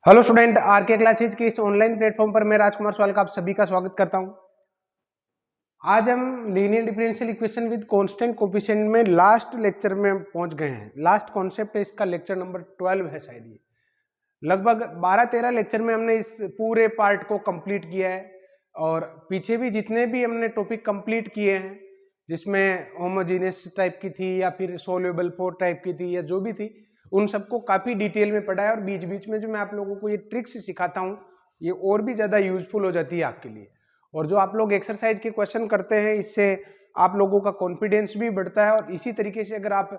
Hello student, are के classes के इस ऑनलाइन प्लेटफॉर्म पर मैं राजकुमार सवाल का आप सभी का स्वागत करता हूं। आज हम linear differential equation with constant coefficient में लास्ट लेक्चर में पहुंच गए हैं। लास्ट कॉन्सेप्ट है इसका, लेक्चर नंबर 12 है शायद ये। लगभग 12-13 लेक्चर में हमने इस पूरे पार्ट को कंप्लीट किया है और पीछे भी जितने भी हमने टॉपिक कंप्लीट किए हैं, जिसमें होमोजीनियस टाइप की थी या फिर सोल्यूबल फोर टाइप की थी या जो भी थी, उन सबको काफी डिटेल में पढ़ा है। और बीच बीच में जो मैं आप लोगों को ये ट्रिक्स सिखाता हूँ, ये और भी ज्यादा यूजफुल हो जाती है आपके लिए। और जो आप लोग एक्सरसाइज के क्वेश्चन करते हैं, इससे आप लोगों का कॉन्फिडेंस भी बढ़ता है। और इसी तरीके से अगर आप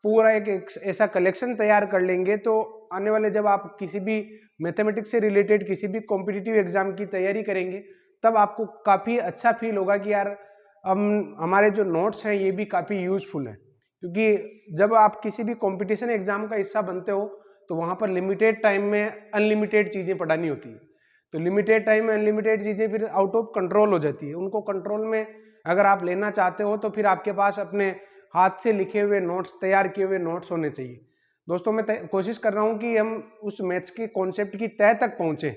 पूरा एक ऐसा कलेक्शन तैयार कर लेंगे तो आने वाले जब आप किसी भी मैथमेटिक्स से रिलेटेड किसी भी कॉम्पिटिटिव एग्जाम की तैयारी करेंगे, तब आपको काफी अच्छा फील होगा कि यार हमारे जो नोट्स हैं ये भी काफी यूजफुल है। क्योंकि जब आप किसी भी कंपटीशन एग्जाम का हिस्सा बनते हो तो वहां पर लिमिटेड टाइम में अनलिमिटेड चीजें पढ़ानी होती है। तो लिमिटेड टाइम में अनलिमिटेड चीजें फिर आउट ऑफ कंट्रोल हो जाती है। उनको कंट्रोल में अगर आप लेना चाहते हो तो फिर आपके पास अपने हाथ से लिखे हुए नोट्स, तैयार किए हुए नोट्स होने चाहिए। दोस्तों, मैं कोशिश कर रहा हूं कि हम उस मैथ्स के कॉन्सेप्ट की तह तक पहुंचे,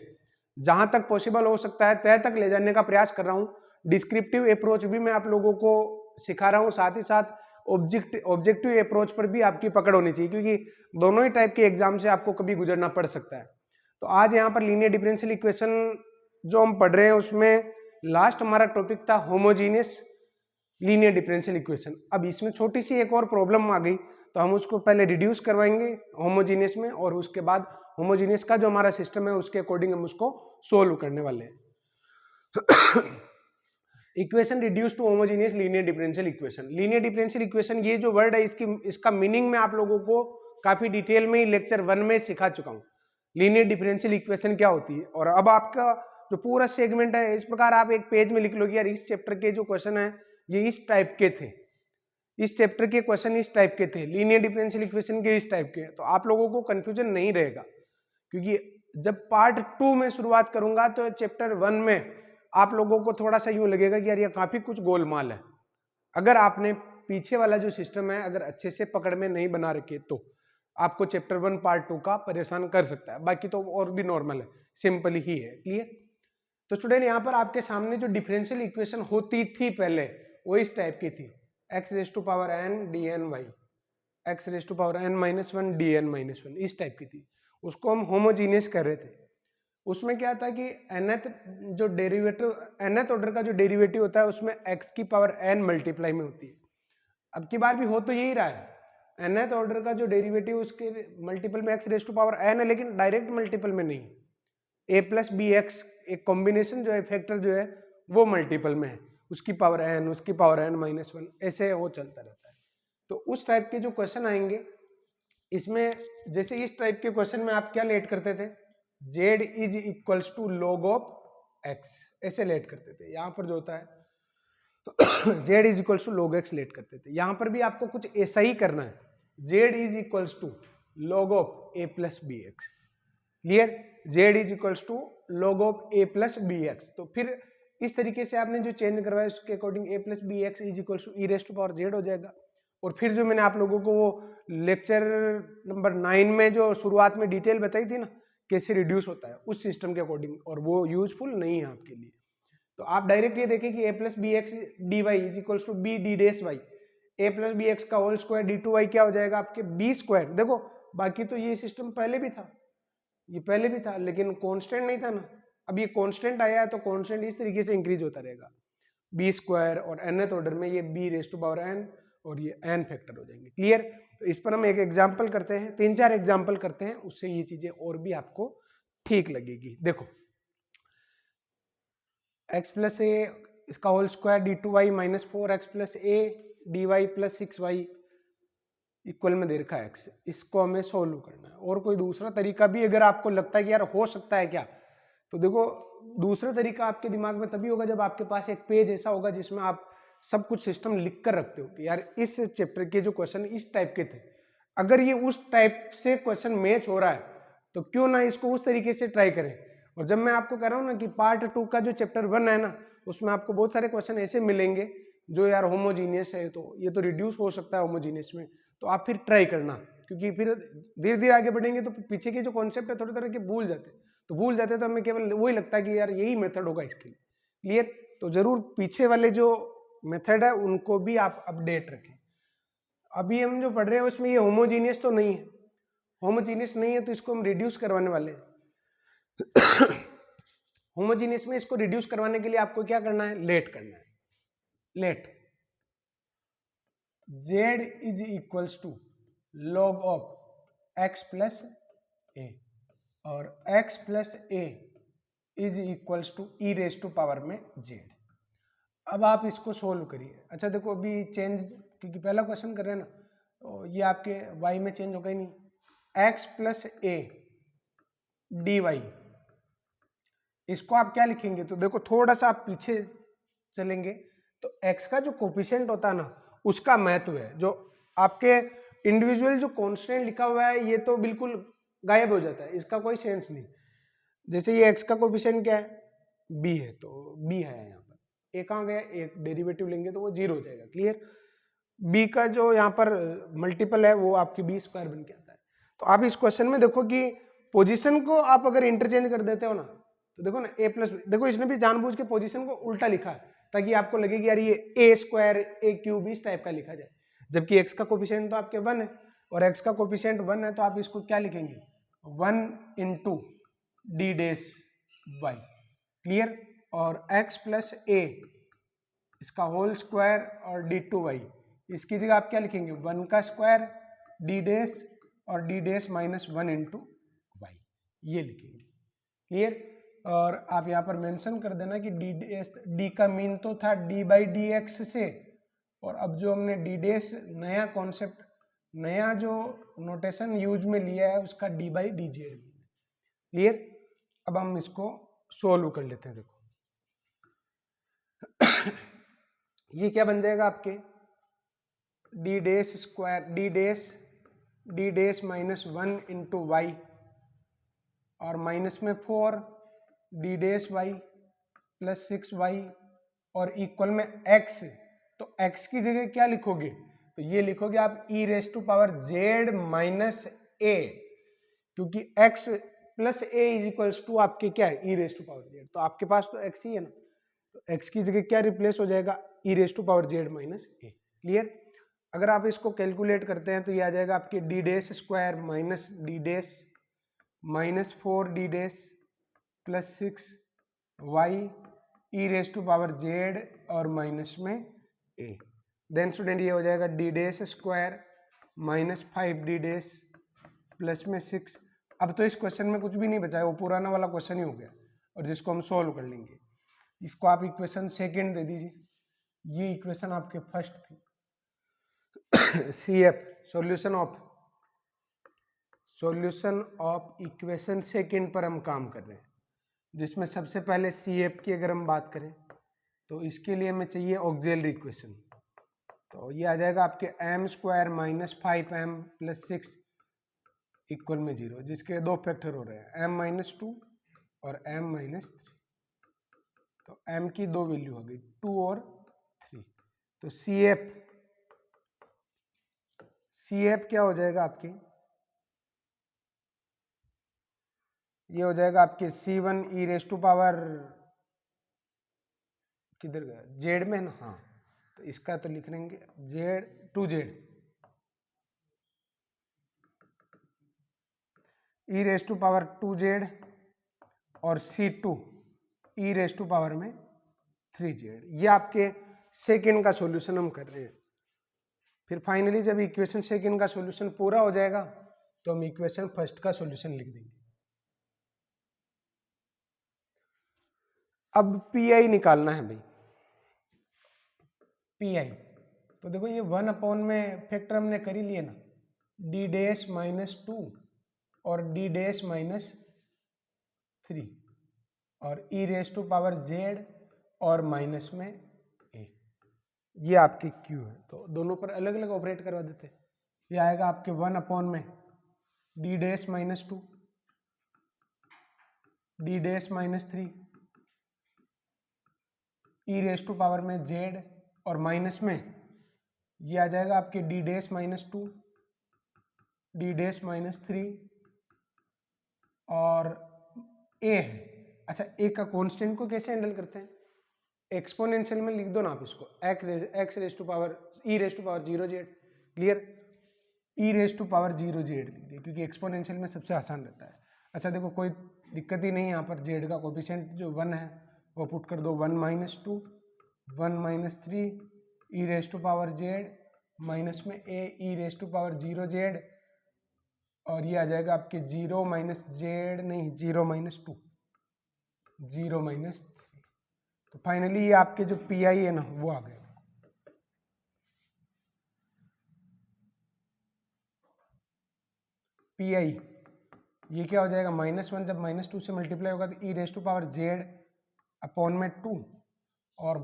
जहां तक पॉसिबल हो सकता है तह तक ले जाने का प्रयास कर रहा हूं। डिस्क्रिप्टिव अप्रोच भी मैं आप लोगों को सिखा रहा हूं, साथ ही साथ ऑब्जेक्टिव अप्रोच पर भी आपकी पकड़ होनी चाहिए, क्योंकि दोनों ही टाइप के एग्जाम से आपको कभी गुजरना पड़ सकता है। तो आज यहाँ पर लीनियर डिफरेंशियल इक्वेशन जो हम पढ़ रहे हैं, उसमें लास्ट हमारा टॉपिक था होमोजीनियस लीनियर डिफरेंशियल इक्वेशन। अब इसमें छोटी सी एक और प्रॉब्लम आ गई, तो हम उसको पहले रिड्यूस करवाएंगे होमोजीनियस में, और उसके बाद होमोजीनियस का जो हमारा सिस्टम है उसके अकॉर्डिंग हम उसको सोल्व करने वाले हैं। Equation reduce to homogeneous linear differential equation. Linear differential equation, ये जो वर्ड है इसका मीनिंग मैं आप लोगों को काफी डिटेल में लेक्चर 1 में सिखा चुका हूँ। लीनियर डिफरेंशियल इक्वेशन क्या होती है। और अब आपका जो पूरा सेगमेंट है, इस प्रकार आप एक पेज में लिख लो कि यार इस चैप्टर के जो क्वेश्चन है ये इस टाइप के थे, इस चैप्टर के क्वेश्चन इस टाइप के थे, लीनियर डिफरेंशियल इक्वेशन के इस टाइप के। तो आप लोगों को कंफ्यूजन नहीं रहेगा, क्योंकि जब पार्ट 2 में शुरुआत करूंगा तो चैप्टर 1 में आप लोगों को थोड़ा सा यूं लगेगा कि यार ये काफी कुछ गोलमाल है। अगर आपने पीछे वाला जो सिस्टम है अगर अच्छे से पकड़ में नहीं बना रखे तो आपको चैप्टर 1 पार्ट 2 का परेशान कर सकता है। बाकी तो और भी नॉर्मल है, सिंपल ही है। क्लियर? तो स्टूडेंट, यहाँ पर आपके सामने जो डिफरेंशियल इक्वेशन होती थी पहले, वो इस टाइप की थी, x raise to power n dn/y, x raise to power n - 1 dn-1, इस टाइप की थी। उसको हम होमोजीनियस कर रहे थे। उसमें क्या था कि nth जो डेरिवेटिव, nth ऑर्डर का जो डेरिवेटिव होता है उसमें x की पावर n मल्टीप्लाई में होती है। अब की बार भी हो तो यही रहा है, nth ऑर्डर का जो डेरिवेटिव उसके मल्टीपल में x raise to power n है, लेकिन डायरेक्ट मल्टीपल में नहीं। a प्लस बी एक्स एक कॉम्बिनेशन जो है, फैक्टर जो है वो मल्टीपल में है, उसकी पावर n, उसकी पावर n - 1, ऐसे वो चलता रहता है। तो उस टाइप के जो क्वेश्चन आएंगे इसमें, जैसे इस टाइप के क्वेश्चन में आप क्या लेट करते थे, z is equals to log of x, ऐसे लेट करते थे। यहां पर जो होता है z is equals to log x let करते थे। यहां पर भी आपको कुछ ऐसा ही करना है, z is equals to log of a plus B X. Clear? z is equals to log of a plus B X. तो फिर इस तरीके से आपने जो चेंज करवाया उसके according a plus B X is equals to e raise to power z हो जाएगा। और फिर जो मैंने आप लोगों को वो लेक्चर नंबर 9 में जो शुरुआत में डिटेल बताई थी ना, कैसे रिड्यूस होता है उस सिस्टम के अकॉर्डिंग, और वो यूजफुल नहीं है आपके लिए। तो आप डायरेक्ट ये देखें कि a plus B x D y is equals to b D dash y, a plus B x का whole square D two y क्या हो जाएगा आपके बी स्क्वायर। देखो, बाकी तो ये सिस्टम पहले भी था, ये पहले भी था, लेकिन कांस्टेंट नहीं था ना। अब ये कांस्टेंट आया है तो कांस्टेंट इस तरीके से इंक्रीज होता रहेगा, बी स्क्वायर, और nth ऑर्डर में ये B raise to power n, और ये n फैक्टर हो जाएंगे। क्लियर? तो इस पर हम एक एग्जांपल करते हैं, 3-4 एग्जांपल करते हैं, उससे ये चीजें और भी आपको ठीक लगेगी। देखो, x प्लस ए इसका whole square D two Y minus 4x plus A D Y plus 6y equal में दे रखा है x, इसको हमें सोल्व करना है। और कोई दूसरा तरीका भी अगर आपको लगता है कि यार हो सकता है क्या, तो देखो, दूसरा तरीका आपके दिमाग में तभी होगा जब आपके पास एक पेज ऐसा होगा जिसमें आप सब कुछ सिस्टम लिख कर रखते हो कि यार इस चैप्टर के जो क्वेश्चन इस टाइप के थे, अगर ये उस टाइप से क्वेश्चन मैच हो रहा है तो क्यों ना इसको उस तरीके से ट्राई करें। और जब मैं आपको कह रहा हूँ ना कि पार्ट 2 का जो चैप्टर 1 है ना, उसमें आपको बहुत सारे क्वेश्चन ऐसे मिलेंगे जो यार होमोजीनियस है, तो ये तो रिड्यूस हो सकता है होमोजीनियस में, तो आप फिर ट्राई करना, क्योंकि फिर धीरे धीरे आगे बढ़ेंगे तो पीछे के जो कॉन्सेप्ट है थोड़े तरह के भूल जाते हैं, तो हमें केवल वही लगता है कि यार यही मेथड होगा इसके लिए। क्लियर? तो जरूर पीछे वाले जो मेथड है उनको भी आप अपडेट रखें। अभी हम जो पढ़ रहे हैं उसमें ये होमोजीनियस तो नहीं है, होमोजीनियस नहीं है तो इसको हम रिड्यूस करवाने वाले हैं। होमोजीनियस में इसको रिड्यूस करवाने के लिए आपको क्या करना है, लेट करना है। Let z is equals to log of x plus a, और x plus a is equals to e raise to power में z। अब आप इसको सोल्व करिए। अच्छा देखो अभी चेंज, क्योंकि पहला क्वेश्चन कर रहे हैं ना, तो ये आपके y में चेंज होगा ही नहीं, x plus A D Y, इसको आप क्या लिखेंगे, तो देखो थोड़ा सा आप पीछे चलेंगे तो x का जो कोफिशिएंट होता है ना उसका महत्व है, जो आपके इंडिविजुअल जो कांस्टेंट लिखा हुआ है ये तो बिल्कुल गायब हो जाता है, इसका कोई सेंस नहीं। जैसे ये x का कोफिशिएंट क्या है, b है, तो b है यहाँ पर, a कहाँ गया, एक डेरिवेटिव लेंगे तो वो 0 हो जाएगा। क्लियर? b का जो यहाँ पर मल्टीपल है वो आपकी b स्क्वायर बन के आता है। तो आप इस क्वेश्चन में देखो कि पोजीशन को आप अगर इंटरचेंज कर देते हो ना, तो देखो ना a प्लस, देखो इसने भी जानबूझ के पोजीशन को उल्टा लिखा है ताकि आपको लगे कि यार ये a स्क्वायर a क्यूब इस टाइप का लिखा जाए, जबकि x का कोफिशिएंट तो आपके 1 है और x का कोफिशिएंट 1 है, तो आप इसको क्या लिखेंगे, 1 into D dash Y. Clear? और x प्लस ए इसका होल स्क्वायर और डी टू वाई, इसकी जगह आप क्या लिखेंगे, 1 का स्क्वायर डी डेस और D dash minus 1 into Y, ये लिखेंगे। क्लियर? और आप यहाँ पर मेंशन कर देना कि डी डेस, डी का मीन तो था डी बाई डी एक्स से, और अब जो हमने डी डेस नया कॉन्सेप्ट, नया जो नोटेशन यूज में लिया है उसका D by D Z. Clear? अब हम इसको सोल्व कर लेते हैं। देखो ये क्या बन जाएगा आपके, D dash square D dash minus 1 into Y और माइनस में 4 D dash Y plus 6 Y और इक्वल में x, तो x की जगह क्या लिखोगे, तो ये लिखोगे आप e raise to power z minus a, क्योंकि x plus a is equals to आपके क्या है, e raise to power z, तो आपके पास तो x ही है ना, तो x की जगह क्या रिप्लेस हो जाएगा, e raise to power z minus a। Clear? अगर आप इसको कैलकुलेट करते हैं तो ये आ जाएगा आपके D dash square minus D dash minus 4 D dash plus 6 y e raise to power z और माइनस में ए। देन स्टूडेंट ये हो जाएगा D dash square minus 5 D dash plus में 6। अब तो इस क्वेश्चन में कुछ भी नहीं बचा है, वो पुराना वाला क्वेश्चन ही हो गया, और जिसको हम सोल्व कर लेंगे। इसको आप इक्वेशन सेकेंड दे दीजिए, ये इक्वेशन आपके फर्स्ट थी। C F solution of equation second पर हम काम कर रहे हैं, जिसमें सबसे पहले सी एफ की अगर हम बात करें तो इसके लिए हमें चाहिए ऑक्सिलरी इक्वेशन। तो ये आ जाएगा आपके M square minus 5m plus 6 equal में 0, जिसके दो फैक्टर हो रहे हैं m माइनस 2 और m माइनस 3। तो m की दो वैल्यू हो गई 2 और 3। तो सी एफ क्या हो जाएगा आपके, ये हो जाएगा आपके C1 E raise to power, किधर गया, जेड में ना, हाँ तो इसका तो लिख लेंगे Z to Z E raise to power 2z और C2 E raise to power में 3z। ये आपके सेकेंड का सॉल्यूशन हम कर रहे हैं। फिर फाइनली जब इक्वेशन सेकेंड का सॉल्यूशन पूरा हो जाएगा तो हम इक्वेशन फर्स्ट का सॉल्यूशन लिख देंगे। अब पी निकालना है भाई, पी तो देखो ये 1 अपॉन में फैक्टर हमने कर ही लिए ना, डी डेस माइनस 2 और डी डेस माइनस 3 और ई रेस टू पावर जेड और माइनस में ए, ये आपकी क्यू है। तो दोनों पर अलग अलग ऑपरेट करवा देते हैं। ये आएगा आपके 1 अपॉन में D dash minus 2 D dash minus 3 E raise to power में जेड और माइनस में ये आ जाएगा आपके D dash minus 2 D dash minus 3 और ए है। अच्छा, ए का कांस्टेंट को कैसे हैंडल करते हैं? एक्सपोनेंशियल में लिख दो ना आप इसको, x raise to power e raise to power 0z। Clear? E raise to power 0z लिख दिए क्योंकि एक्सपोनेंशियल में सबसे आसान रहता है। अच्छा देखो, कोई दिक्कत ही नहीं है, यहाँ पर जेड का कोफिशिएंट जो 1 है वो पुट कर दो, 1 - 2 1 - 3 e raise to power z minus में ए e raise to power 0z और ये आ जाएगा आपके 0 - जेड नहीं 0 - 2 0 - 3। तो फाइनली ये आपके जो पी आई है ना वो आ गए। पी आई ये क्या हो जाएगा, -1 जब -2 से मल्टीप्लाई होगा तो e raise to power z upon में 2 और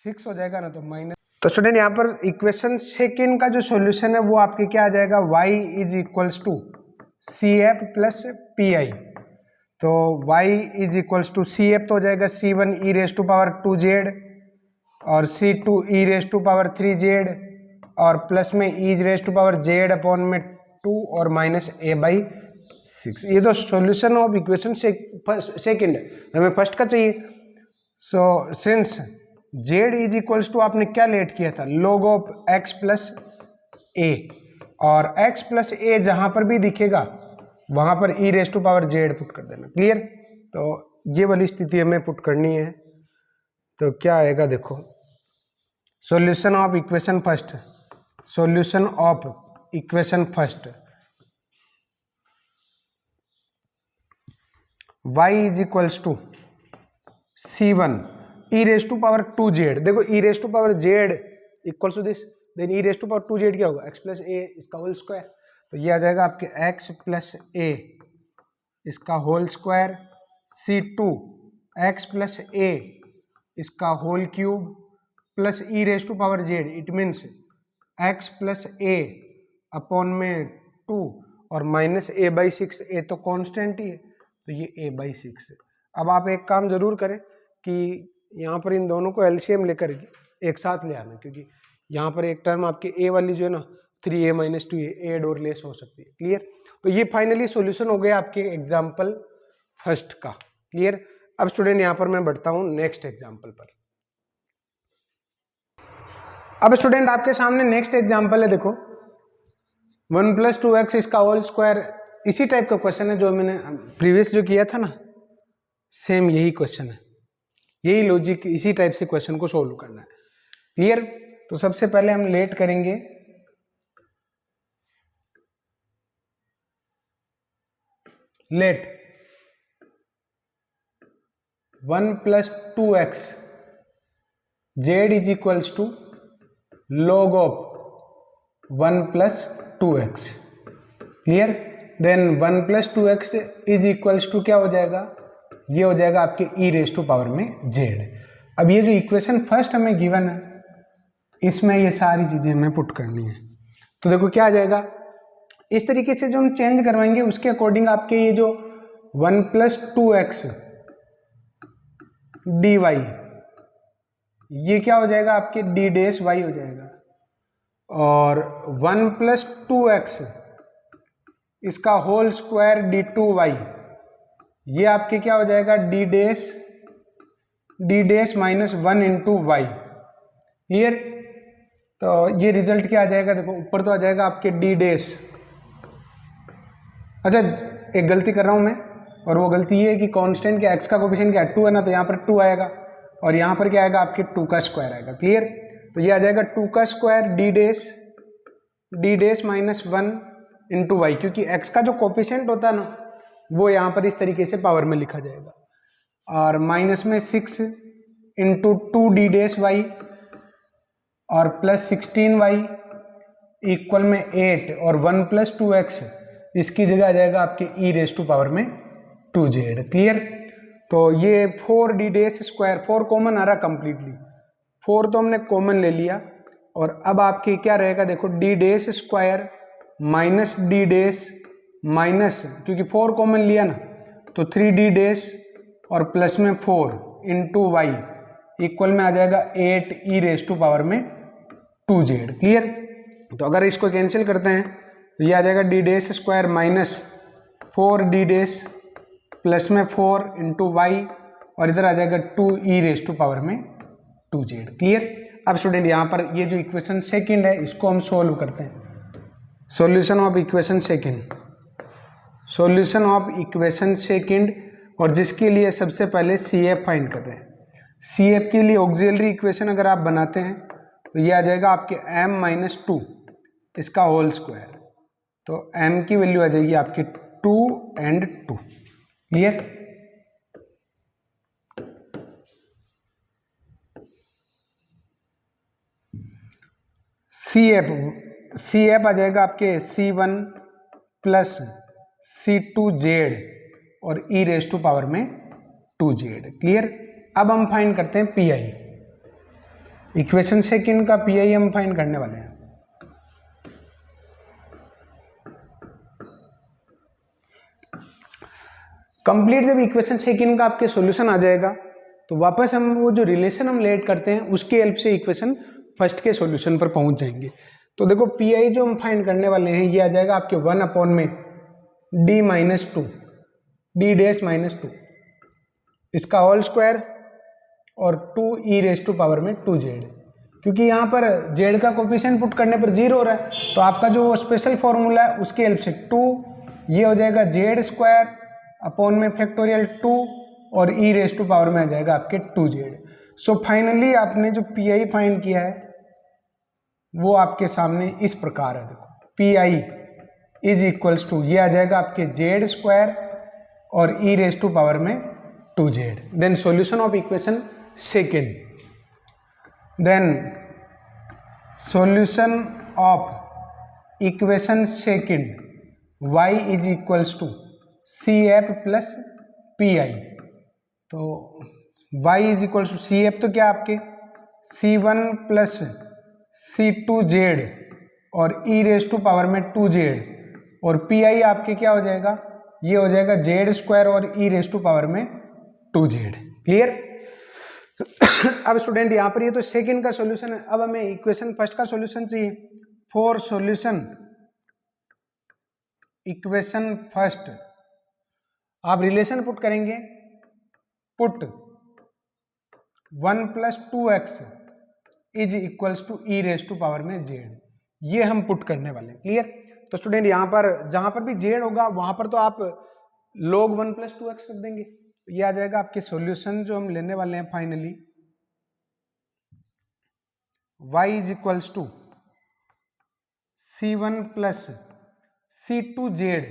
6 हो जाएगा ना तो माइनस। तो स्टूडेंट यहाँ पर इक्वेशन सेकेंड का जो सॉल्यूशन है वो आपके क्या आ जाएगा, y is equals to C F plus P I. तो y is equals to C F तो हो जाएगा C1 e raise to power 2z और C2 E raise to power 3z और प्लस में e raise to power z upon में 2 और minus a/6। ये तो सॉल्यूशन ऑफ इक्वेशन सेकेंड है, हमें फर्स्ट का चाहिए। So since z is equals to आपने क्या लेट किया था, log of x plus a, और x प्लस a जहां पर भी दिखेगा वहां पर e raise to power z put कर देना। क्लियर? तो ये वाली स्थिति हमें पुट करनी है। तो क्या आएगा देखो, solution of equation first, solution of equation first y is equals to C1 e raise to power 2z। देखो e raise to power z equals to this, then e raise to power 2z क्या होगा, x plus a इसका whole square. तो ये आ जाएगा आपके x plus a इसका whole square, C2 x plus a इसका whole cube plus e raise to power z, it means x plus a upon में 2 और माइनस a/6। a तो कांस्टेंट ही है तो ये a/6 है। अब आप एक काम जरूर करें कि यहाँ पर इन दोनों को एलसीएम लेकर एक साथ ले आना, क्योंकि यहाँ पर एक टर्म आपके a वाली जो है ना 3a - 2a ऐड और लेस हो सकती है। क्लियर? तो ये फाइनली सॉल्यूशन हो गया आपके एग्जाम्पल फर्स्ट का। क्लियर? अब स्टूडेंट यहाँ पर मैं बढ़ता हूँ नेक्स्ट एग्जाम्पल पर। अब स्टूडेंट आपके सामने नेक्स्ट एग्जाम्पल है, देखो 1 + 2x इसका होल स्क्वायर। इसी टाइप का क्वेश्चन है जो मैंने प्रीवियस जो किया था ना, सेम यही क्वेश्चन है, यही लॉजिक, इसी टाइप से क्वेश्चन को सोल्व करना है। क्लियर? तो सबसे पहले हम लेट करेंगे let 1 + 2x z is equals to log of 1 + 2x। Clear? Then 1 + 2x is equals to क्या हो जाएगा, ये हो जाएगा आपके ई रेज टू पावर में z। अब ये जो इक्वेशन फर्स्ट हमें गिवन है इसमें ये सारी चीजें हमें पुट करनी है। तो देखो क्या आ जाएगा, इस तरीके से जो हम चेंज करवाएंगे उसके अकॉर्डिंग आपके ये जो 1 + 2x dy ये क्या हो जाएगा आपके d डैश y हो जाएगा, और 1 + 2x इसका होल स्क्वायर d2y ये आपके क्या हो जाएगा d डैश -1 × y। क्लियर? तो ये रिजल्ट क्या आ जाएगा, देखो ऊपर तो आ जाएगा आपके d डैश। अच्छा एक गलती कर रहा हूं मैं, और वो गलती ये है कि कांस्टेंट के x का कोफिशिएंट क्या 2 है ना, तो यहाँ पर 2 आएगा और यहाँ पर क्या आएगा आपके 2 का स्क्वायर आएगा। क्लियर? तो ये आ जाएगा 2 का स्क्वायर d डैश -1 × y, क्योंकि x का जो कोफिशिएंट होता है ना वो यहाँ पर इस तरीके से पावर में लिखा जाएगा, और माइनस में 6 × 2d डैश y और प्लस 16y इक्वल में 8 और 1 + 2x इसकी जगह आ जाएगा आपके ई रेज टू पावर में 2z। क्लियर? तो ये 4d डैश स्क्वायर, 4 कॉमन आ रहा कंप्लीटली, 4 तो हमने कॉमन ले लिया, और अब आपके क्या रहेगा देखो d dash square minus d dash minus, क्योंकि 4 कॉमन लिया ना तो 3d डैश और प्लस में 4 × y इक्वल में आ जाएगा 8 ई रेज टू पावर में 2z। क्लियर? तो अगर इसको कैंसिल करते हैं तो ये आ जाएगा D dash square minus 4d dash plus में 4 इंटू वाई और इधर आ जाएगा 2e रेज टू पावर में 2z। क्लियर। अब स्टूडेंट यहाँ पर ये जो इक्वेशन सेकंड है इसको हम सोल्व करते हैं। Solution of equation second, solution of equation second, और जिसके लिए सबसे पहले CF फाइंड कर रहे हैं। CF के लिए ऑक्सिलरी इक्वेशन अगर आप बनाते हैं तो ये आ जाएगा आपके m-2 इसका होल स्क्वायर, तो m की वैल्यू आ जाएगी आपकी 2 and 2। क्लियर। CF आ जाएगा आपके C1 प्लस C2z और e रेज टू पावर में 2z। क्लियर। अब हम फाइंड करते हैं PI। इक्वेशन सेकंड का PI हम फाइंड करने वाले हैं। कंप्लीट जब इक्वेशन सेकंड का आपके सॉल्यूशन आ जाएगा तो वापस हम वो जो रिलेशन हम लेट करते हैं उसके हेल्प से इक्वेशन फर्स्ट के सॉल्यूशन पर पहुंच जाएंगे। तो देखो PI जो हम फाइंड करने वाले हैं ये आ जाएगा आपके 1/d-2 d डैश -2 इसका होल स्क्वायर और 2e रेज टू पावर में 2z। क्योंकि यहाँ पर z का कोफिशिएंट पुट करने पर 0 हो रहा है तो आपका जो स्पेशल फॉर्मूला है उसके हेल्प से 2 ये हो जाएगा z स्क्वायर अपॉन में फैक्टोरियल 2 और e रेज टू पावर में आ जाएगा आपके 2z। सो फाइनली आपने जो PI फाइंड किया है वो आपके सामने इस प्रकार है। देखो PI इज इक्वल्स टू ये आ जाएगा आपके z स्क्वायर और e रेज टू पावर में 2z। Then solution of equation second, then solution of equation second y is equals to CF plus PI। तो y is equals to CF तो क्या आपके C1 प्लस C2z और e raise to power में 2z और PI आपके क्या हो जाएगा, ये हो जाएगा z स्क्वायर और e रेज टू पावर में 2z। क्लियर। अब स्टूडेंट यहाँ पर ये तो सेकंड का सॉल्यूशन है, अब हमें इक्वेशन फर्स्ट का सॉल्यूशन चाहिए। फॉर सॉल्यूशन इक्वेशन फर्स्ट आप रिलेशन पुट करेंगे, put 1 + 2x is equals to e raise to power में z, ये हम पुट करने वाले हैं। क्लियर। तो स्टूडेंट यहाँ पर जहां पर भी z होगा वहां पर तो आप log 1 + 2x रख देंगे, ये आ जाएगा आपके सॉल्यूशन जो हम लेने वाले हैं finally. y is equals to C1 plus C2z,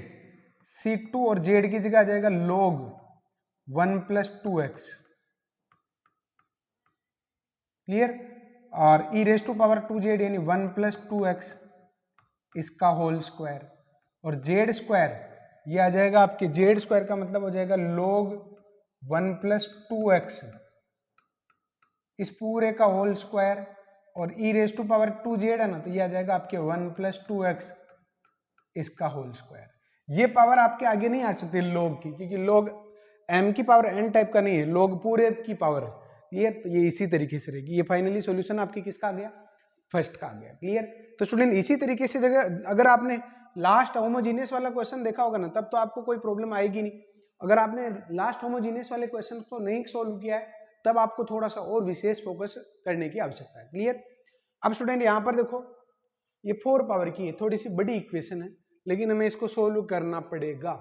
C2 और z की जगह आ जाएगा log 1 + 2x। क्लियर। और e raise to power 2z यानी 1 + 2x इसका होल स्क्वायर और z स्क्वायर ये आ जाएगा आपके z स्क्वायर का मतलब हो जाएगा log 1 + 2x इस पूरे का होल स्क्वायर और e raise to power 2z है ना, तो ये आ जाएगा आपके 1 + 2x इसका होल स्क्वायर। ये पावर आपके आगे नहीं आ सकती log की, क्योंकि log m की पावर n टाइप का नहीं है, log पूरे की पावर है। क्लियर। तो ये इसी तरीके से रहेगी। ये फाइनली सॉल्यूशन आपकी किसका आ गया, फर्स्ट का आ गया। क्लियर। तो स्टूडेंट इसी तरीके से जगह अगर आपने लास्ट होमोजीनियस वाला क्वेश्चन देखा होगा ना तब तो आपको कोई प्रॉब्लम आएगी नहीं। अगर आपने लास्ट होमोजीनियस वाले क्वेश्चन को नहीं सोल्व किया है तब आपको थोड़ा सा और विशेष फोकस करने की आवश्यकता है। क्लियर। अब स्टूडेंट यहाँ पर देखो ये 4 पावर की है, थोड़ी सी बड़ी इक्वेशन है लेकिन हमें इसको सोल्व करना पड़ेगा।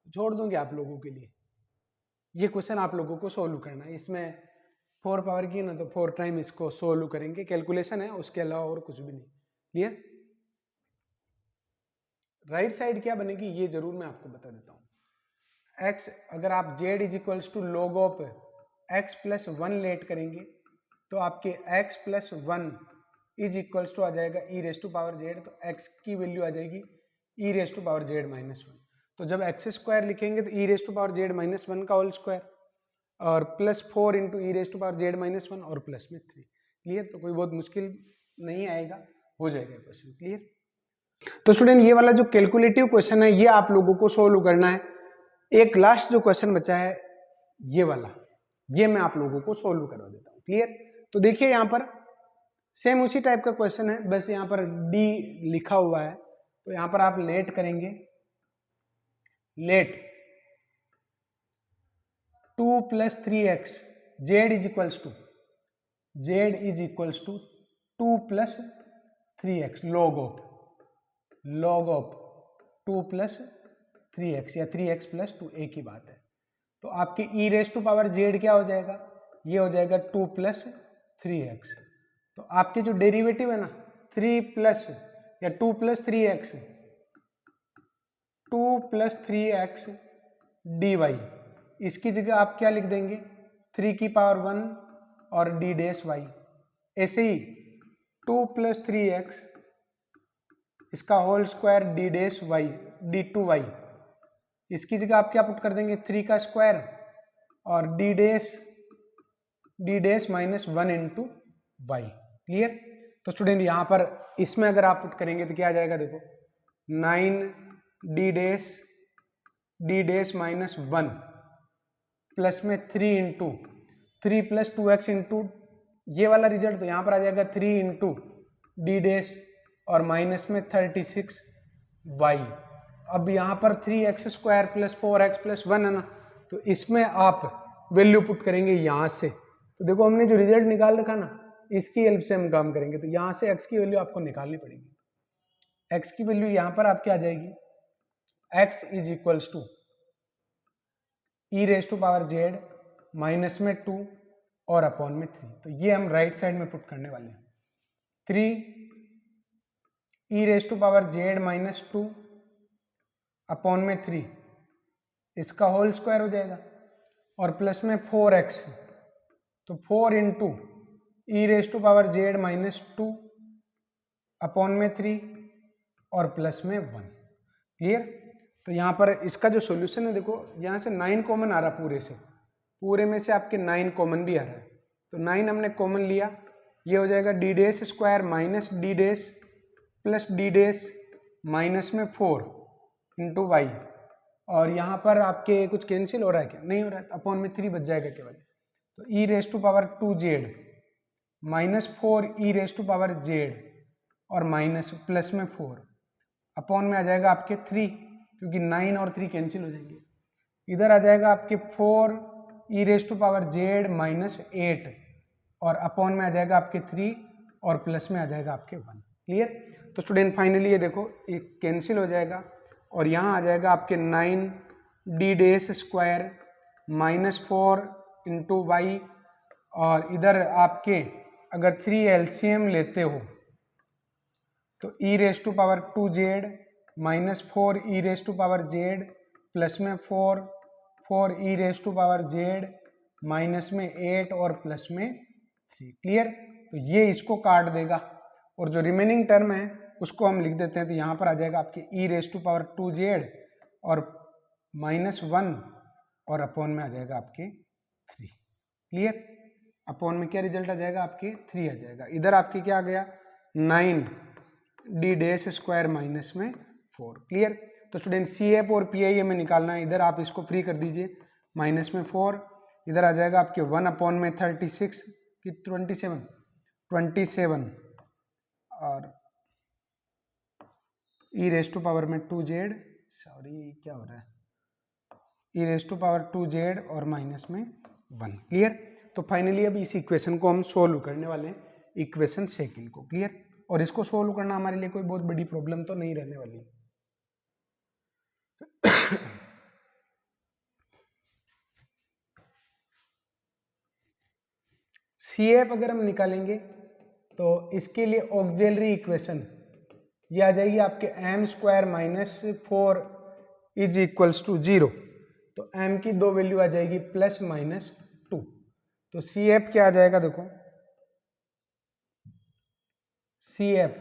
छोड़ दूंगे आप लोगों के लिए, ये क्वेश्चन आप लोगों को सोल्व करना है। इसमें 4 पावर की ना तो 4 टाइम इसको सोल्व करेंगे, कैलकुलेशन है उसके अलावा और कुछ भी नहीं। क्लियर। राइट साइड क्या बनेगी ये जरूर मैं आपको बता देता हूँ। x अगर आप z is equals to log of x + 1 let करेंगे तो आपके x + 1 इज इक्वल्स टू आ जाएगा e raise to power z, तो x की वैल्यू आ जाएगी e raise to power z -1। तो जब x स्क्वायर लिखेंगे तो e raise to power z -1 का होल स्क्वायर और +4 × e raise to power z -1 और प्लस में 3। क्लियर। तो कोई बहुत मुश्किल नहीं आएगा, हो जाएगा क्वेश्चन। क्लियर। तो स्टूडेंट ये वाला जो कैलकुलेटिव क्वेश्चन है ये आप लोगों को सोल्व करना है। एक लास्ट जो क्वेश्चन बचा है ये वाला, ये मैं आप लोगों को सोल्व करवा देता हूँ। क्लियर। तो देखिए यहाँ पर सेम उसी टाइप का क्वेश्चन है, बस यहाँ पर डी लिखा हुआ है तो यहाँ पर आप लेट करेंगे, let 2 + 3x z is equals to 2 + 3x log of 2 + 3x या 3x + 2 एक ही बात है। तो आपके e⁻z क्या हो जाएगा, ये हो जाएगा 2 + 3x। तो आपके जो डेरिवेटिव है ना 3 प्लस या 2 + 3x 2 + 3x dy, इसकी जगह आप क्या लिख देंगे 3 की पावर 1 और d डैश y। ऐसे ही 2 + 3x इसका whole square d dash y d2y, इसकी जगह आप क्या पुट कर देंगे 3 का स्क्वायर और d dash -1 into y। Clear. तो स्टूडेंट यहाँ पर इसमें अगर आप पुट करेंगे तो क्या आ जाएगा, देखो 9 d डैश -1 प्लस में 3 इंटू 3 + 2x इंटू ये वाला रिजल्ट, तो यहाँ पर आ जाएगा 3 इंटू d डैश और माइनस में 36y। अब यहाँ पर 3x² + 4x + 1 है ना, तो इसमें आप वैल्यू पुट करेंगे यहाँ से। तो देखो हमने जो रिजल्ट निकाल रखा ना, इसकी हेल्प से हम काम करेंगे। तो यहाँ से x की वैल्यू आपको निकालनी पड़ेगी। x की वैल्यू यहाँ पर आपकी आ जाएगी x is equals to e⁻z minus में 2 और अपॉन में 3। तो ये हम राइट साइड में पुट करने वाले हैं। 3 e⁻z -2 अपॉन में 3 इसका होल स्क्वायर हो जाएगा और प्लस में 4x, तो 4 इंटू e⁻z -2 अपॉन में 3 और प्लस में 1। क्लियर। तो यहाँ पर इसका जो सॉल्यूशन है, देखो यहाँ से 9 कॉमन आ रहा, पूरे में से आपके 9 कॉमन भी आ रहा है। तो 9 हमने कॉमन लिया, ये हो जाएगा d dash square minus d dash plus d dash minus में 4 इंटू y। और यहाँ पर आपके कुछ कैंसिल हो रहा है क्या, नहीं हो रहा है, अपॉन में 3 बच जाएगा केवल। तो e⁻2z -4 e⁻z और माइनस प्लस में 4 अपॉन में आ जाएगा आपके 3, क्योंकि 9 और 3 कैंसिल हो जाएंगे। इधर आ जाएगा आपके 4 e⁻z -8 और अपॉन में आ जाएगा आपके 3 और प्लस में आ जाएगा आपके 1। क्लियर। तो स्टूडेंट फाइनली ये देखो ये कैंसिल हो जाएगा और यहाँ आ जाएगा आपके 9 d dash square -4 into y, और इधर आपके अगर 3 एलसीएम लेते हो तो e⁻2z -4 e⁻z प्लस में 4 e⁻z माइनस में 8 और प्लस में 3। क्लियर। तो ये इसको काट देगा और जो रिमेनिंग टर्म है उसको हम लिख देते हैं। तो यहाँ पर आ जाएगा आपके e⁻2z और -1 और अपॉन में आ जाएगा आपके 3। क्लियर। अपॉन में क्या रिजल्ट आ जाएगा, आपके 3 आ जाएगा। इधर आपके क्या आ गया 9 d डैश स्क्वायर माइनस में 4। क्लियर। तो स्टूडेंट CF और PI हमें निकालना है। इधर आप इसको फ्री कर दीजिए, माइनस में 4, इधर आ जाएगा आपके 1 अपॉन में 36 की 27 और e⁻2z, सॉरी क्या हो रहा है, e⁻2z और माइनस में 1। क्लियर। तो फाइनली अब इस इक्वेशन को हम सोल्व करने वाले हैं, इक्वेशन सेकंड को। क्लियर। और इसको सोल्व करना हमारे लिए कोई बहुत बड़ी प्रॉब्लम तो नहीं रहने वाली। CF अगर हम निकालेंगे तो इसके लिए ऑक्सिलरी इक्वेशन ये आ जाएगी आपके m² - 4 इज इक्वल्स टू 0। तो m की दो वैल्यू आ जाएगी +-2। तो CF क्या आ जाएगा, देखो CF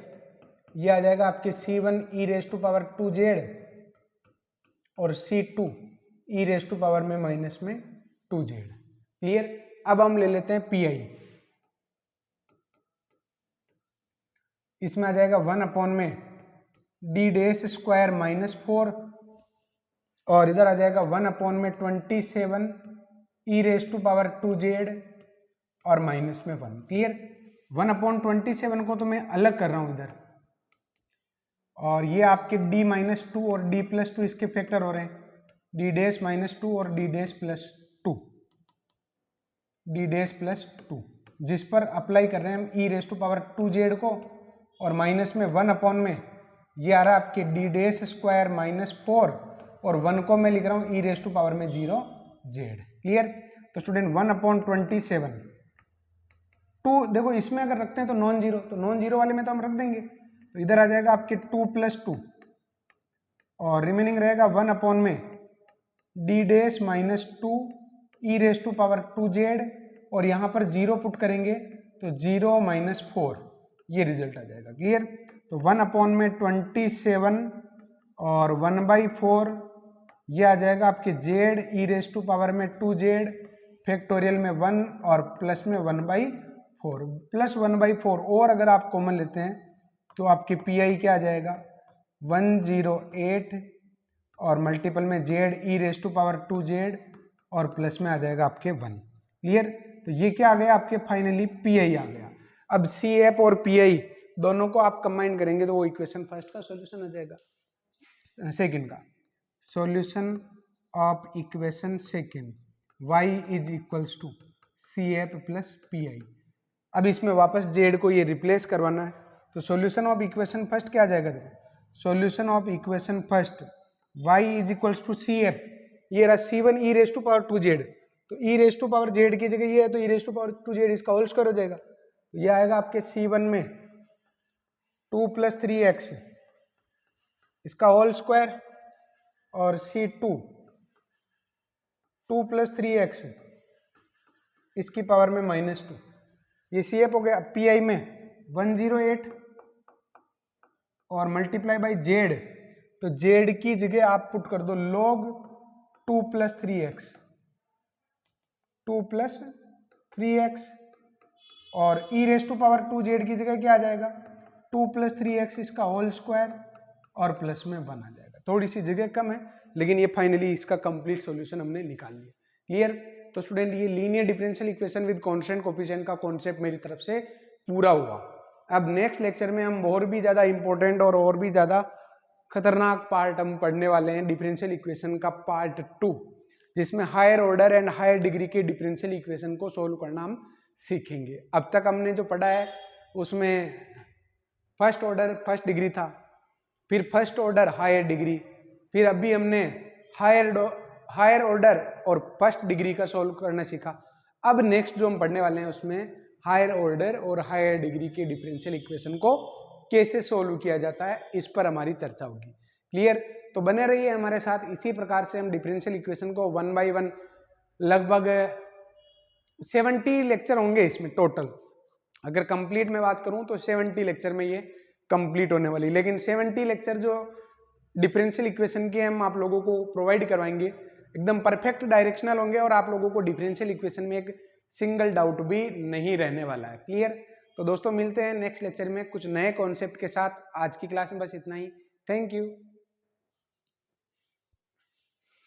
ये आ जाएगा आपके C1 e⁻2z और C2 e⁻2z। क्लियर। अब हम ले लेते हैं PI। इसमें आ जाएगा 1 अपॉन में d डैश स्क्वायर -4 और इधर आ जाएगा 1 अपॉन में 27 e⁻2z और माइनस में 1। क्लियर। 1/27 को तो मैं अलग कर रहा हूं इधर, और ये आपके d माइनस टू और d प्लस टू इसके फैक्टर हो रहे हैं, d डैश माइनस टू और d dash plus two, d dash plus two, जिस पर अप्लाई कर रहे हैं हम e raise to power 2z को, और माइनस में 1 अपॉन में ये आ रहा है आपके d डैश स्क्वायर माइनस 4 और 1 को मैं लिख रहा हूँ e रेस टू पावर में 0z। क्लियर? तो स्टूडेंट 1/27 टू, देखो इसमें अगर रखते हैं तो नॉन जीरो, तो नॉन जीरो वाले में तो हम रख देंगे, तो इधर आ जाएगा आपके 2 + 2 और रिमेनिंग रहेगा 1 अपॉन में d dash minus 2 e raise to power 2z और यहाँ पर 0 पुट करेंगे तो 0 - 4, ये रिजल्ट आ जाएगा। क्लियर? तो 1 अपॉन में 27 और 1/4 ये आ जाएगा आपके z e raise to power में 2z फैक्टोरियल में 1 और प्लस में 1/4 प्लस 1/4, और अगर आप कॉमन लेते हैं तो आपके पी क्या आ जाएगा 108 और मल्टीपल में z e raise to power 2z और प्लस में आ जाएगा आपके 1। क्लियर? तो ये क्या आ गया आपके फाइनली पी आ गया। अब सी एफ और पी दोनों को आप कंबाइन करेंगे तो वो इक्वेशन फर्स्ट का सॉल्यूशन आ जाएगा, सेकंड का solution of equation second y is equals to C F plus P I. अब इसमें वापस z को ये रिप्लेस करवाना है, तो सॉल्यूशन ऑफ इक्वेशन फर्स्ट क्या आ जाएगा, देखो solution of equation first y is equals to C F, ये रहा c1 e raise to power 2z, तो e raise to power z की जगह ये है तो e raise to power 2z इसका होल स्क्वायर हो जाएगा, तो ये आएगा आपके c1 में 2 + 3x इसका होल स्क्वायर और c2 2 + 3x इसकी पावर में -2, ये सी एफ हो गया। पी आई में 108 और मल्टीप्लाई बाई जेड, तो जेड की जगह आप पुट कर दो log 2 + 3x, 2 + 3x और e raise to power 2z की जगह क्या आ जाएगा 2 + 3x इसका होल स्क्वायर और प्लस में 1 आ जाएगा। थोड़ी सी जगह कम है लेकिन ये फाइनली इसका कंप्लीट सॉल्यूशन हमने निकाल लिया। क्लियर? तो स्टूडेंट ये linear differential equation with constant coefficient का कॉन्सेप्ट मेरी तरफ से पूरा हुआ। अब नेक्स्ट लेक्चर में हम और भी ज़्यादा इंपॉर्टेंट और भी ज़्यादा खतरनाक पार्ट हम पढ़ने वाले हैं, डिफरेंशियल इक्वेशन का पार्ट 2, जिसमें higher order and higher degree के डिफरेंशियल इक्वेशन को सोल्व करना हम सीखेंगे। अब तक हमने जो पढ़ा है उसमें फर्स्ट ऑर्डर फर्स्ट डिग्री था, फिर फर्स्ट ऑर्डर हायर डिग्री, फिर अभी हमने हायर ऑर्डर और फर्स्ट डिग्री का सोल्व करना सीखा। अब नेक्स्ट जो हम पढ़ने वाले हैं उसमें हायर ऑर्डर और हायर डिग्री के डिफरेंशियल इक्वेशन को कैसे सोल्व किया जाता है इस पर हमारी चर्चा होगी। क्लियर? तो बने रहिए हमारे साथ, इसी प्रकार से हम डिफरेंशियल इक्वेशन को 1 बाय 1 लगभग 70 लेक्चर होंगे इसमें टोटल। अगर कंप्लीट में बात करूं तो 70 लेक्चर में ये कंप्लीट होने वाली, लेकिन 70 लेक्चर जो डिफरेंशियल इक्वेशन के हम आप लोगों को प्रोवाइड करवाएंगे एकदम परफेक्ट डायरेक्शनल होंगे और आप लोगों को डिफरेंशियल इक्वेशन में एक सिंगल डाउट भी नहीं रहने वाला है। क्लियर? तो दोस्तों मिलते हैं नेक्स्ट लेक्चर में कुछ नए कॉन्सेप्ट के साथ। आज की क्लास में बस इतना ही। Thank you.